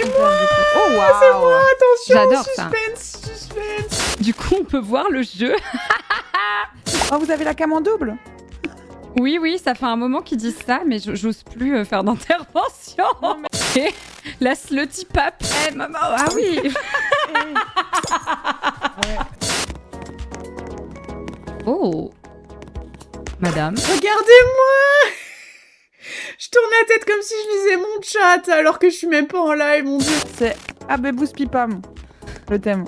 C'est moi. Oh waouh. C'est moi, attention. J'adore ça. Suspense. Du coup, on peut voir le jeu. Oh, vous avez la cam en double? Oui, ça fait un moment qu'ils disent ça, mais j'ose plus faire d'intervention. Et la slutty pap. Eh, maman, ah oui. Oh. Madame. Regardez-moi. Je tourne la tête comme si je lisais mon chat alors que je suis même pas en live, mon dieu. C'est Abebous Pipam, le thème.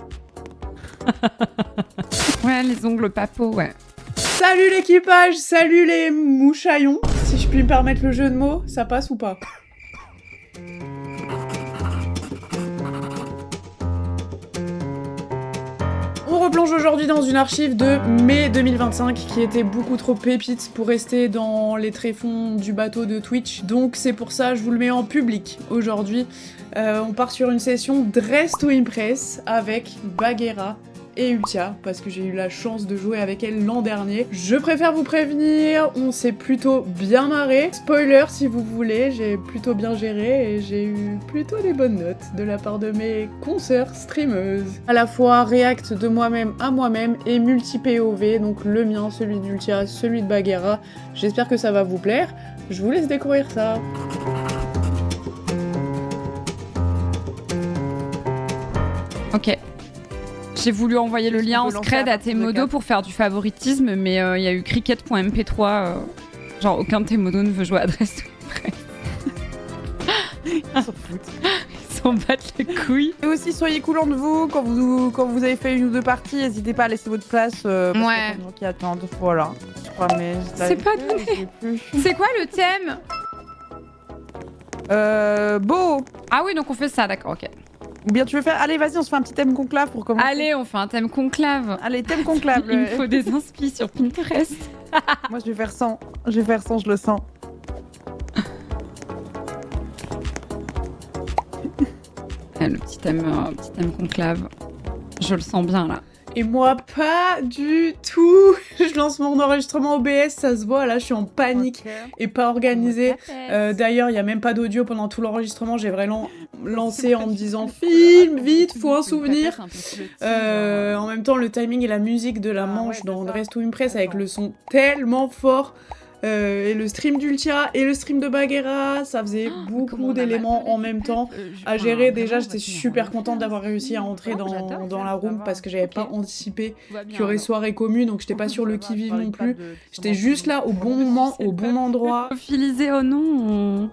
Ouais, les ongles papo, ouais. Salut l'équipage, salut les mouchaillons. Si je puis me permettre le jeu de mots, ça passe ou pas? On replonge aujourd'hui dans une archive de mai 2025 qui était beaucoup trop pépite pour rester dans les tréfonds du bateau de Twitch. Donc c'est pour ça que je vous le mets en public aujourd'hui. On part sur une session Dress to Impress avec Bagheera et Ultia, parce que j'ai eu la chance de jouer avec elle l'an dernier. Je préfère vous prévenir, on s'est plutôt bien marré. Spoiler si vous voulez, j'ai plutôt bien géré et j'ai eu plutôt des bonnes notes de la part de mes consoeurs streameuses. À la fois react de moi-même à moi-même et multi-POV, donc le mien, celui d'Ultia, celui de Bagheera. J'espère que ça va vous plaire. Je vous laisse découvrir ça. Ok. J'ai voulu envoyer le lien en scred à tes modos pour faire du favoritisme, mais il y a eu cricket.mp3. Genre, aucun de tes modos ne veut jouer à Dress to Impress. Ils s'en foutent. Ils s'en battent les couilles. Et aussi, soyez coulants de vous. Quand vous avez fait une ou deux parties, n'hésitez pas à laisser votre place. Parce qu'il y a des gens qui attendent. Voilà. Je crois, mais C'est pas donné. C'est quoi le thème? Beau. Ah oui, donc on fait ça, d'accord, ok. Ou bien tu veux faire... Allez, vas-y, on se fait un petit thème conclave pour commencer. Allez, on fait un thème conclave. Allez, thème conclave. Il me faut des inspi sur Pinterest. Moi, je vais faire 100. Je vais faire 100, je le sens. Le petit thème conclave. Je le sens bien, là. Et moi, pas du tout. Je lance mon enregistrement OBS, ça se voit, là, je suis en panique et pas organisée. D'ailleurs, il n'y a même pas d'audio pendant tout l'enregistrement. J'ai vraiment lancé en me disant « Filme, vite, faut un souvenir ». En même temps, le timing et la musique de la manche dans Dress to Impress avec le son tellement fort. Et le stream d'Ultia et le stream de Bagheera, ça faisait beaucoup d'éléments en même temps à gérer. Déjà, j'étais super contente d'avoir réussi à entrer dans la room parce que j'avais pas anticipé qu'il y aurait soirée commune, donc j'étais pas sur le qui-vive non plus. J'étais juste là au bon moment, au bon endroit. Filisé, oh non.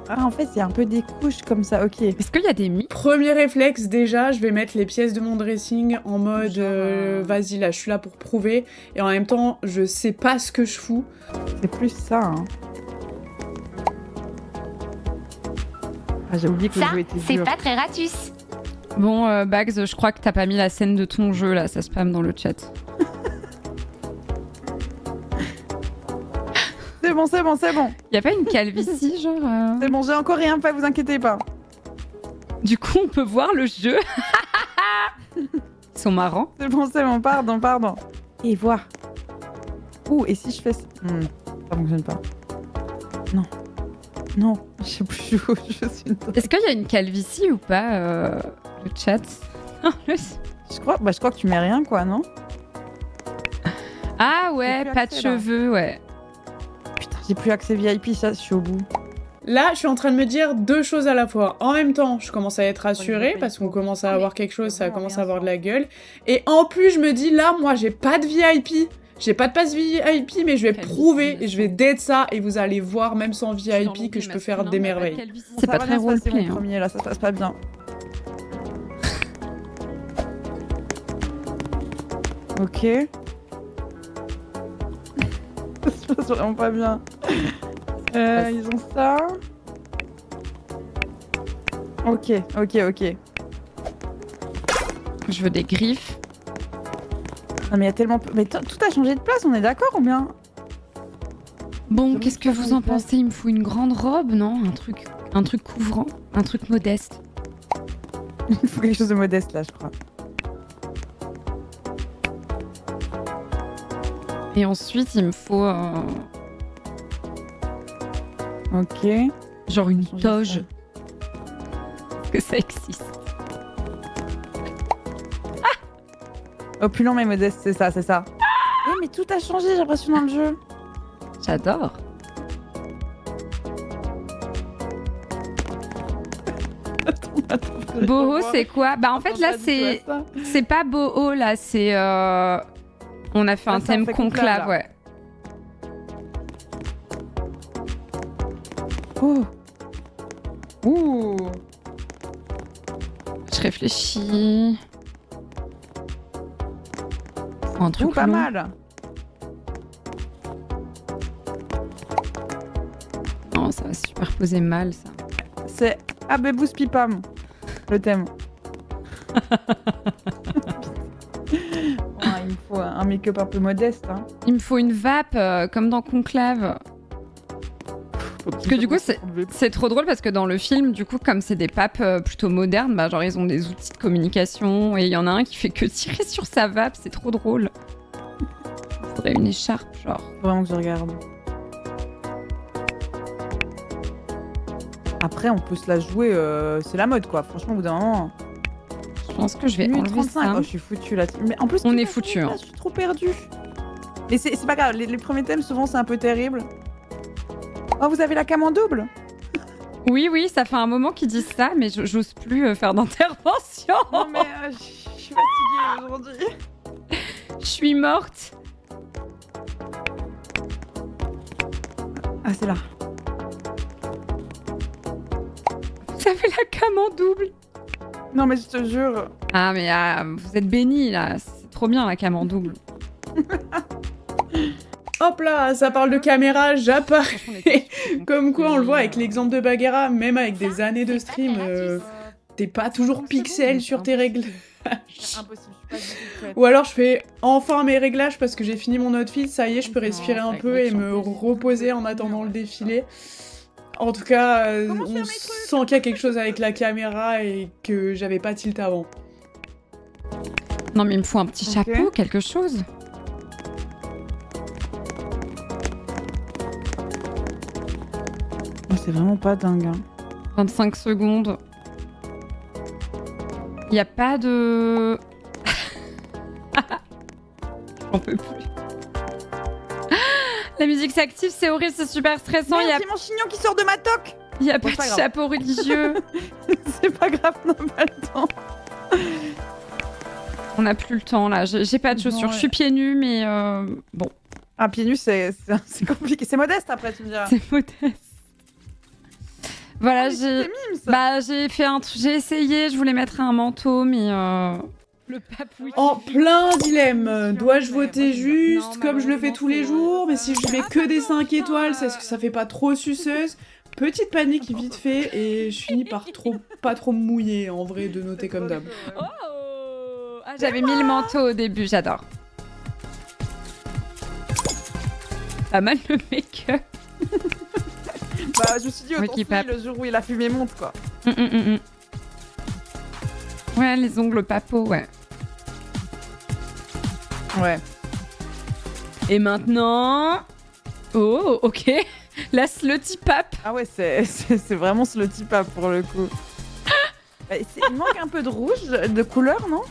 Ah, en fait, c'est un peu des couches comme ça, ok. Est-ce qu'il y a des mythes? Premier réflexe, déjà, je vais mettre les pièces de mon dressing en mode vas-y, là, je suis là pour prouver. Et en même temps, je sais pas ce que je fous. C'est plus ça, hein. Ah, j'ai oublié que le jeu était dur. C'est pas très ratus. Bon, Bags, je crois que t'as pas mis la scène de ton jeu, là, ça spam dans le chat. C'est bon, c'est bon, c'est bon. Y a pas une calvitie, genre C'est bon, j'ai encore rien fait, vous inquiétez pas. Du coup, on peut voir le jeu. Ils sont marrants. C'est bon, pardon. Et voir. Ouh, et si je fais ça... ça fonctionne pas. Non, je sais plus où je suis. Est-ce qu'il y a une calvitie ou pas, le chat? Je crois que tu mets rien, quoi, non? Ah ouais, plus pas de accès, là. cheveux, ouais. Putain, j'ai plus accès VIP, ça, je suis au bout. Là, je suis en train de me dire deux choses à la fois. En même temps, je commence à être rassurée parce qu'on commence à avoir quelque chose, ça commence à avoir de la gueule. Et en plus, je me dis, là, moi, j'ai pas de VIP. J'ai pas de passe VIP, mais je vais prouver et je vais date ça et vous allez voir, même sans VIP, que je peux faire des merveilles. C'est pas très roleplay, mon premier, là, ça se passe pas bien. Ok. Ça se passe vraiment pas bien. Ils ont ça. Ok. Je veux des griffes. Non mais il y a tellement... Mais tout a changé de place, on est d'accord ou bien? Bon, qu'est-ce que vous en pensez? Il me faut une grande robe, non? Un truc couvrant, un truc modeste. Il faut quelque chose de modeste là, je crois. Et ensuite, il me faut... Ok. genre une toge. que ça existe. Opulent mais modeste, c'est ça, c'est ça. Mais tout a changé, j'ai l'impression, dans le jeu. J'adore. Attends, Boho, c'est quoi? Bah en fait là c'est pas boho là, c'est on a fait un thème conclave, ouais. Oh. Ouh. Je réfléchis. Faut un truc pas long. mal. Non, ça va se superposer mal ça. C'est Abebous Pipam, le thème. Il me faut un make-up un peu modeste. Hein. Il me faut une vape comme dans Conclave. Parce que du coup, c'est trop drôle parce que dans le film, du coup, comme c'est des papes plutôt modernes, bah, genre ils ont des outils de communication et il y en a un qui fait que tirer sur sa vape, c'est trop drôle. Faudrait une écharpe, genre. Vraiment que je regarde. Après, on peut se la jouer, c'est la mode quoi. Franchement, au bout d'un moment. Je pense que je vais enlever 35. ça. Oh, je suis foutue là. Mais en plus, on est foutu. Hein. Je suis trop perdue. Mais c'est pas grave. Les premiers thèmes, souvent, c'est un peu terrible. Oh, vous avez la cam en double? Oui, oui, ça fait un moment qu'ils disent ça, mais j'ose plus faire d'intervention. Non, mais je suis fatiguée aujourd'hui. Je suis morte. Ah, c'est là. Vous avez la cam en double. Non, mais je te jure. Ah, mais vous êtes bénis, là. C'est trop bien, la cam en double. Hop là, ça parle de caméra, j'apparais. Comme quoi, on le voit avec l'exemple de Bagheera, même avec des années de stream, t'es pas toujours pixel sur tes réglages. Impossible, je suis pas du tout prête. Ou alors je fais enfin mes réglages parce que j'ai fini mon outfit, ça y est, je peux respirer un peu et me reposer en attendant le défilé. En tout cas, on sent qu'il y a quelque chose avec la caméra et que j'avais pas tilt avant. Non, mais il me faut un petit chapeau, quelque chose. Oh, c'est vraiment pas dingue. Hein. 25 secondes. Il n'y a pas de... J'en peux plus. La musique s'active, c'est horrible, c'est super stressant. Il y a mon chignon qui sort de ma toque. Il n'y a pas de chapeau religieux. C'est pas grave, on n'a pas le temps. On n'a plus le temps, là. J'ai pas de chaussures. Je suis pieds nus, mais bon. Ah, pieds nus, c'est compliqué. C'est modeste, après, tu me diras. C'est modeste. Voilà, j'ai fait un truc. J'ai essayé, je voulais mettre un manteau, mais... Le papouille. En plein dilemme. Dois-je voter juste comme je le fais tous les jours? Mais si je mets que des 5 étoiles, est-ce que ça fait pas trop suceuse? Petite panique vite fait et je finis par pas trop me mouiller en vrai de noter comme d'hab. Oh ah, j'avais mis le manteau au début, j'adore. Pas mal le make-up. Bah, je me suis dit, autant le jour où la fumée monte, quoi. Ouais, les ongles papo, ouais. Ouais. Et maintenant... Oh, ok. La slutty pap. Ah ouais, c'est vraiment slutty pap pour le coup. Il manque un peu de rouge, de couleur, non?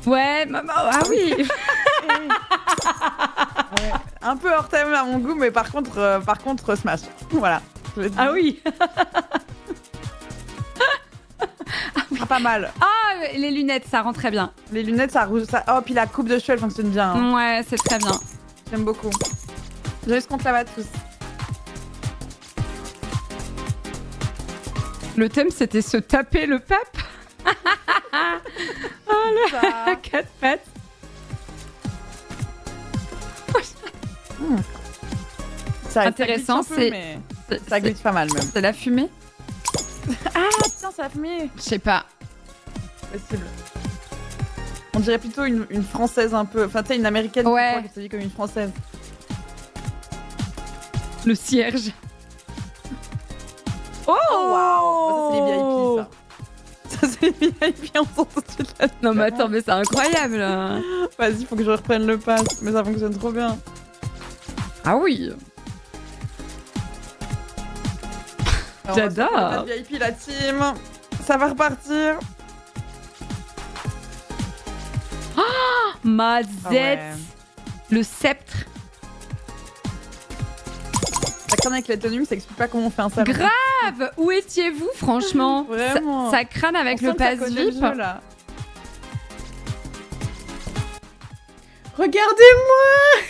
Ouais, ah oui. Ouais. Un peu hors thème à mon goût, mais par contre smash. Voilà. Ah oui. Ah, pas mal. Ah, les lunettes, ça rend très bien. Les lunettes, ça rouge. Oh, puis la coupe de cheveux, elle fonctionne bien. Hein. Ouais, c'est très bien. J'aime beaucoup. J'ai ce contre la tous. Le thème, c'était se taper le pape. Oh, le 4 pattes. Ça, intéressant, ça glitch pas mal même. C'est la fumée. Ah putain, c'est la fumée. Je sais pas. Possible. On dirait plutôt une française un peu. Enfin, tu sais, une américaine qui se dit comme une française. Le cierge. Oh wow. Ça, c'est les VIP, ça. Ça, c'est les VIP, on sent tout de suite là. Non, mais attends, mais c'est incroyable. Vas-y, faut que je reprenne le pass. Mais ça fonctionne trop bien. Ah oui. J'adore. VIP, la team. Ça va repartir. Mazette. Ah ouais. Le sceptre. Ça crâne avec l'autonomie, ça explique pas comment on fait un serveur. Grave. Où étiez-vous, franchement? Vraiment. Ça crâne avec le pass VIP. Regardez-moi.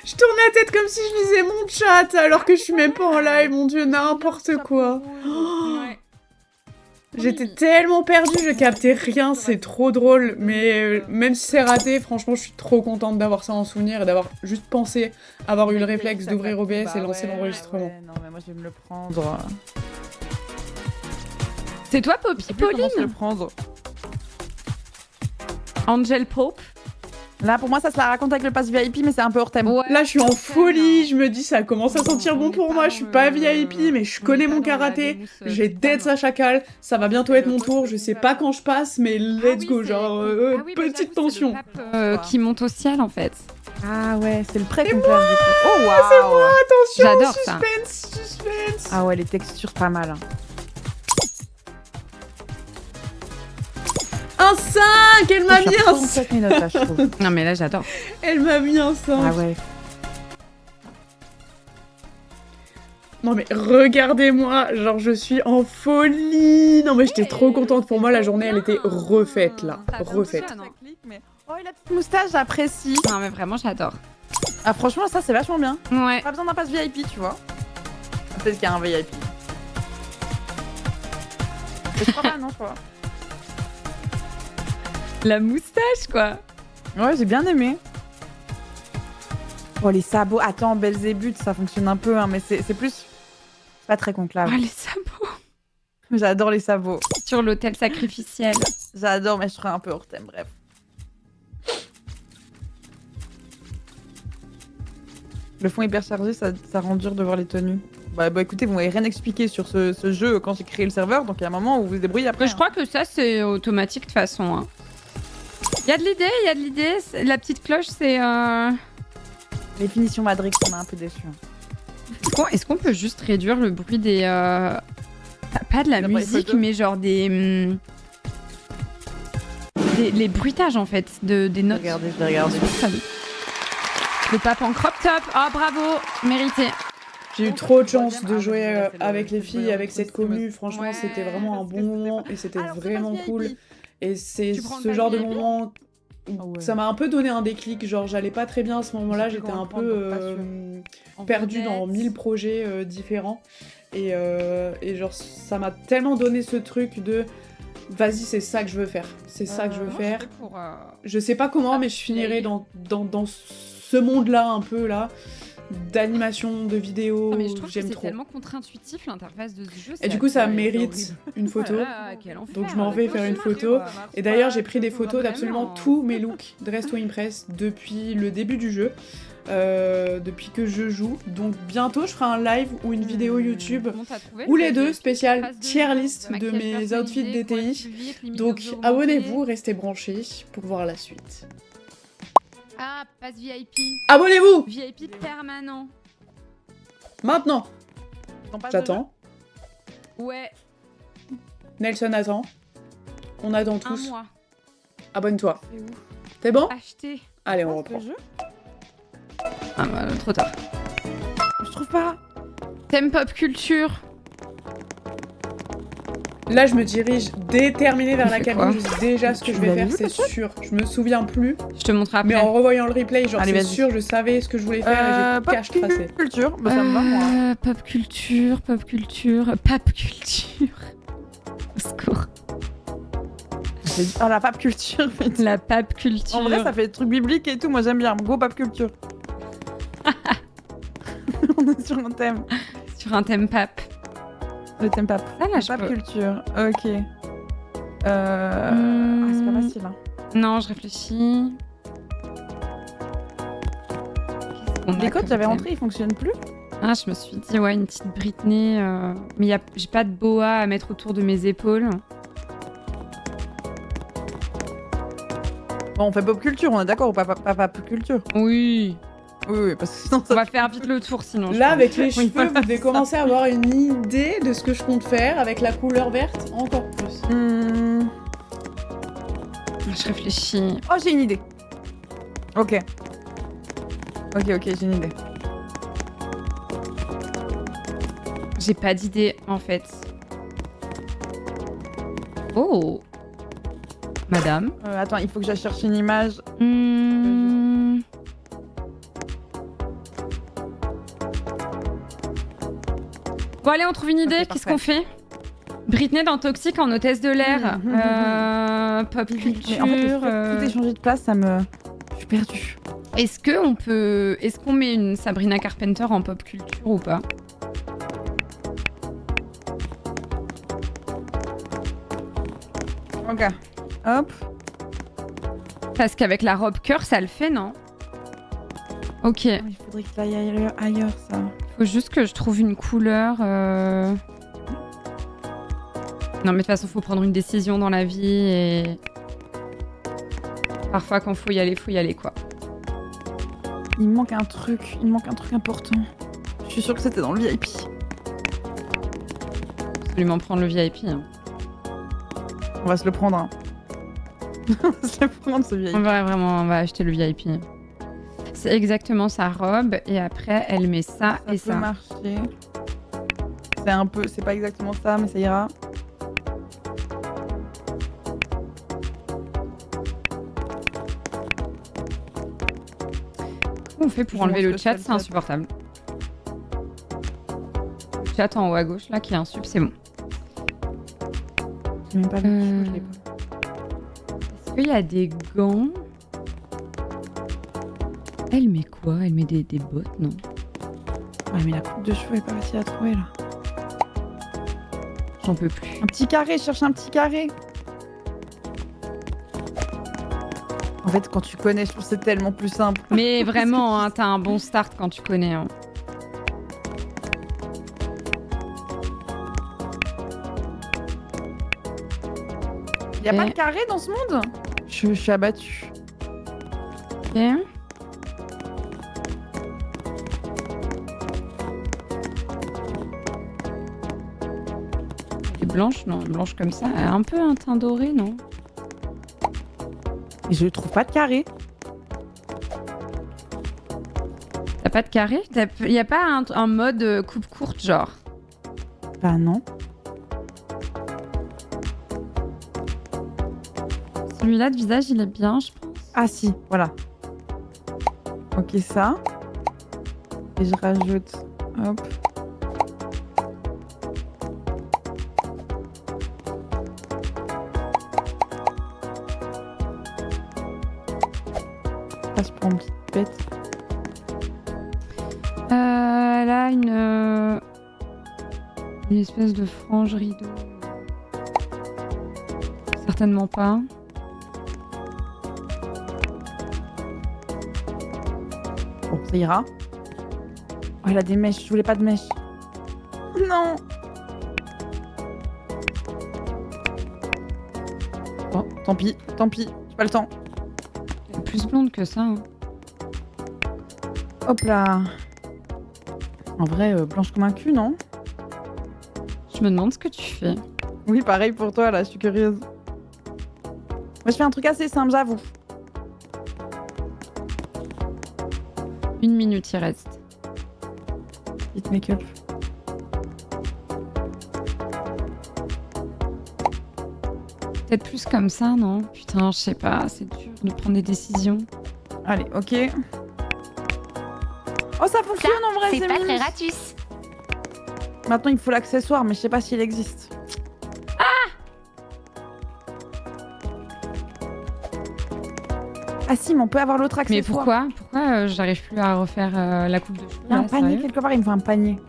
Je tourne la tête comme si je lisais mon chat alors que je suis même pas en live, mon dieu, n'importe quoi. Ouais. J'étais tellement perdue, je captais rien, c'est trop drôle. Mais même si c'est raté, franchement, je suis trop contente d'avoir ça en souvenir et d'avoir juste pensé avoir eu le réflexe d'ouvrir OBS et lancer l'enregistrement. Ouais, non, mais moi je vais me le prendre. C'est toi, Poppy Comment se le Pauline? prendre. Angel Pope. Là, pour moi, ça se la raconte avec le pass VIP, mais c'est un peu hors thème. Ouais, Là, je suis en c'est folie, ça, je me dis ça commence à sentir bon pour moi, je suis pas VIP, mais je connais mon karaté, j'ai dead sa chacal, ça va bientôt être mon tour, je sais pas quand je passe, mais let's go, genre petite tension. Qui monte au ciel en fait. Ah ouais, c'est le pré-conclave du coup. Oh waouh, c'est moi. Attention, J'adore ça. suspense. Ah ouais, les textures pas mal. Un 5, elle m'a mis un 5. 37 minutes là, je trouve. Non mais là j'adore. Elle m'a mis un 5. Ah ouais. Non mais regardez-moi, genre je suis en folie. Non mais j'étais trop contente pour moi, la journée elle était refaite là, refaite. Mais... Oh, et la petite moustache, j'apprécie. Non mais vraiment j'adore. Ah franchement, ça c'est vachement bien. Ouais. Pas besoin d'un pass VIP, tu vois. Peut-être qu'il y a un VIP. Mais je crois pas, non, je crois. La moustache quoi. Ouais, j'ai bien aimé. Oh, les sabots. Attends, Belzébuth, ça fonctionne un peu, hein, mais c'est plus... C'est pas très conclave. Oh les sabots. J'adore les sabots. Sur l'autel sacrificiel. J'adore, mais je serais un peu hors thème, bref. Le fond hyper chargé, ça rend dur de voir les tenues. Bah écoutez, vous m'avez rien expliqué sur ce jeu quand j'ai créé le serveur, donc il y a un moment où vous vous débrouillez après. Je crois que ça c'est automatique de toute façon. Hein. Y a de l'idée, y a de l'idée. La petite cloche c'est... Les finitions Madrid, on m'a un peu déçu. Est-ce qu'on peut juste réduire le bruit des... Pas de la musique, mais genre des... Les bruitages en fait, des notes. Regardez, je vais regarder. Le pape en crop top. Oh bravo, mérité. J'ai eu trop de chance de jouer avec les filles, avec cette commu. Franchement, c'était vraiment un bon moment et c'était vraiment cool. Et c'est ce genre de moment où ça m'a un peu donné un déclic. Genre, j'allais pas très bien à ce moment-là. J'étais un peu perdue dans 1000 projets différents. Et genre, ça m'a tellement donné ce truc de... Vas-y, c'est ça que je veux faire. C'est ça que je veux faire. Je sais pas comment, mais je finirai dans ce monde-là, un peu, là, d'animation, de vidéos. Mais je trouve que j'aime c'est trop. tellement contre-intuitif, l'interface de ce jeu. Et du coup, ça mérite une photo. Donc je m'en vais faire une photo. Et d'ailleurs, j'ai pris des photos d'absolument tous mes looks Dress to Impress depuis le début du jeu. Depuis que je joue. Donc bientôt, je ferai un live ou une vidéo YouTube ou les deux, spécial tier list de mes outfits DTI. Donc abonnez-vous, restez branchés pour voir la suite. Ah, passe VIP. Abonnez-vous VIP permanent. maintenant. J'attends. Ouais, Nelson attend. On attend un tous. mois. Abonne-toi. T'es bon? Acheter. Allez, on reprend. Ah bah, trop tard. Je trouve pas. Thème pop culture. Là, je me dirige déterminée vers la fait cabine. quoi Je sais déjà ce que je vais faire, c'est sûr. Je me souviens plus. Je te montre après. Mais en revoyant le replay, genre, Allez, c'est vas-y. sûr, je savais ce que je voulais faire et j'ai cache tracé. Culture, bah ça me va, moi. Pop culture. Pop culture. Au secours. Oh, la pop culture. La pop culture. En vrai, ça fait des trucs bibliques et tout. Moi, j'aime bien. Go pop culture. On est sur un thème. Sur un thème pap. Le thème pop. Ah là, je Pop peux... culture. Ok. Ah, c'est pas facile. Hein. Non, je réfléchis. Les codes que j'avais rentrés, ils fonctionnent plus. Ah, je me suis dit, ouais, une petite Britney. Mais j'ai pas de boa à mettre autour de mes épaules. Bon, on fait pop culture, on est d'accord ou pas pop culture? Oui. Oui, parce que sinon ça... On va faire vite le tour sinon. Là, avec les Oui, cheveux, voilà, vous devez commencer à avoir une idée de ce que je compte faire avec la couleur verte encore plus. Je réfléchis. Oh, j'ai une idée. Ok, j'ai une idée. J'ai pas d'idée en fait. Oh, madame. Attends, il faut que j'aille chercher une image. Bon allez, on trouve une idée. Ok, Qu'est-ce parfait. qu'on fait? Britney dans Toxic en hôtesse de l'air. Pop culture. Mais en fait, le fait de tout échanger de place, ça me... Je suis perdue. Est-ce qu'on met une Sabrina Carpenter en pop culture ou pas? Ok. Hop. Parce qu'avec la robe cœur, ça le fait, non? Ok. Il faudrait que ça aille ailleurs, ça. Faut juste que je trouve une couleur. Non, mais de toute façon, faut prendre une décision dans la vie et. Parfois, quand faut y aller, quoi. Il me manque un truc important. Je suis sûre que c'était dans le VIP. Absolument prendre le VIP. Hein. On va se le prendre. Hein. On va se le prendre, ce VIP. On va acheter le VIP. C'est exactement sa robe et après, elle met ça et Ça peut ça. marcher. C'est pas exactement ça, mais ça ira. Comment on fait pour Je enlever le montre chat? le C'est chat. insupportable. Le chat en haut à gauche, là, qui est un sub, c'est bon. J'ai même pas vu. Je l'ai pas. Est-ce qu'il y a des gants? Elle met quoi? Elle met des bottes, non? Ouais, mais la coupe de cheveux est pas facile à trouver, là. J'en peux plus. Un petit carré, je cherche un petit carré. En fait, quand tu connais, je trouve que c'est tellement plus simple. Mais vraiment, hein, t'as un bon start quand tu connais. Hein. Y a pas de carré dans ce monde? Je suis abattue. Ok. Et blanche, non, blanche comme ça. Elle a un peu un teint doré, non? Et je trouve pas de carré. T'as pas de carré? Y a pas un mode coupe courte, genre? Bah non. Celui-là de visage, il est bien, je pense. Ah si, voilà. Ok, ça. Et je rajoute... Hop. Ça se prend une petite bête. Elle a une espèce de frange rideau. Certainement pas. Bon, ça ira. Oh, elle a des mèches. Je voulais pas de mèches. Non. Bon, tant pis. J'ai pas le temps. Elle est plus blonde que ça. Hein. Hop là. En vrai, blanche comme un cul, non? Je me demande ce que tu fais. Oui, pareil pour toi, là, je suis curieuse. Moi, je fais un truc assez simple, j'avoue. 1 minute, il reste. Petite make-up. Peut-être plus comme ça, non? Putain, je sais pas, c'est dur de prendre des décisions. Allez, ok. Oh, ça fonctionne en vrai, C'est pas mimi. très ratus. Maintenant, il faut l'accessoire, mais je sais pas s'il existe. Ah si, mais on peut avoir l'autre Mais accessoire. pourquoi j'arrive plus à refaire la coupe de cheveux Il y a un là, panier sérieux quelque part, il me faut un panier.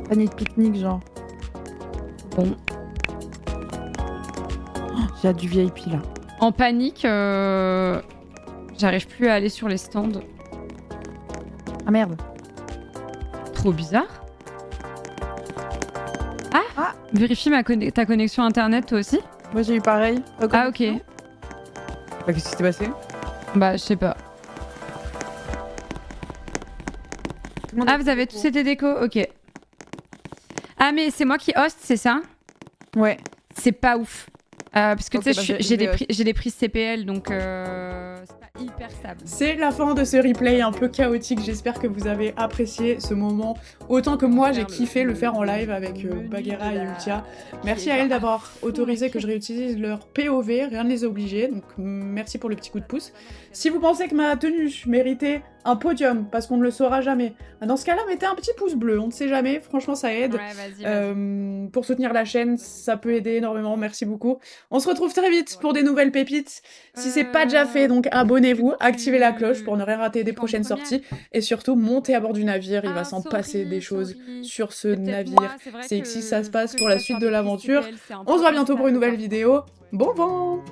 Panier de pique-nique, genre. Bon. Oh, j'ai hâte du VIP, là. En panique, j'arrive plus à aller sur les stands. Ah merde. Trop bizarre. Ah. Vérifie ta connexion internet toi aussi. Moi, j'ai eu pareil. Ah ok. Bah, qu'est-ce qui s'est passé? Bah je sais pas. Ah, vous avez tous été déco, ok. Ah, mais c'est moi qui host, c'est ça? Ouais. C'est pas ouf. Parce que Ok, tu sais, bah, j'ai des prises CPL, donc c'est pas hyper stable. C'est la fin de ce replay un peu chaotique. J'espère que vous avez apprécié ce moment autant que moi j'ai kiffé le faire en live avec Bagheera et Ultia. Merci à elles d'avoir autorisé que je réutilise leur POV, rien ne les a obligés, donc merci pour le petit coup de pouce. Si vous pensez que ma tenue méritait un podium, parce qu'on ne le saura jamais, dans ce cas-là, mettez un petit pouce bleu, on ne sait jamais, franchement ça aide. Ouais, vas-y. Pour soutenir la chaîne, ça peut aider énormément, merci beaucoup. On se retrouve très vite pour des nouvelles pépites. Si c'est pas déjà fait, donc abonnez-vous, activez la cloche pour ne rien rater des prochaines sorties, et surtout montez à bord du navire, il va s'en passer des choses sur ce navire. C'est ici que ça se passe pour la suite de l'aventure. On se voit bientôt pour une nouvelle vidéo. Bon vent!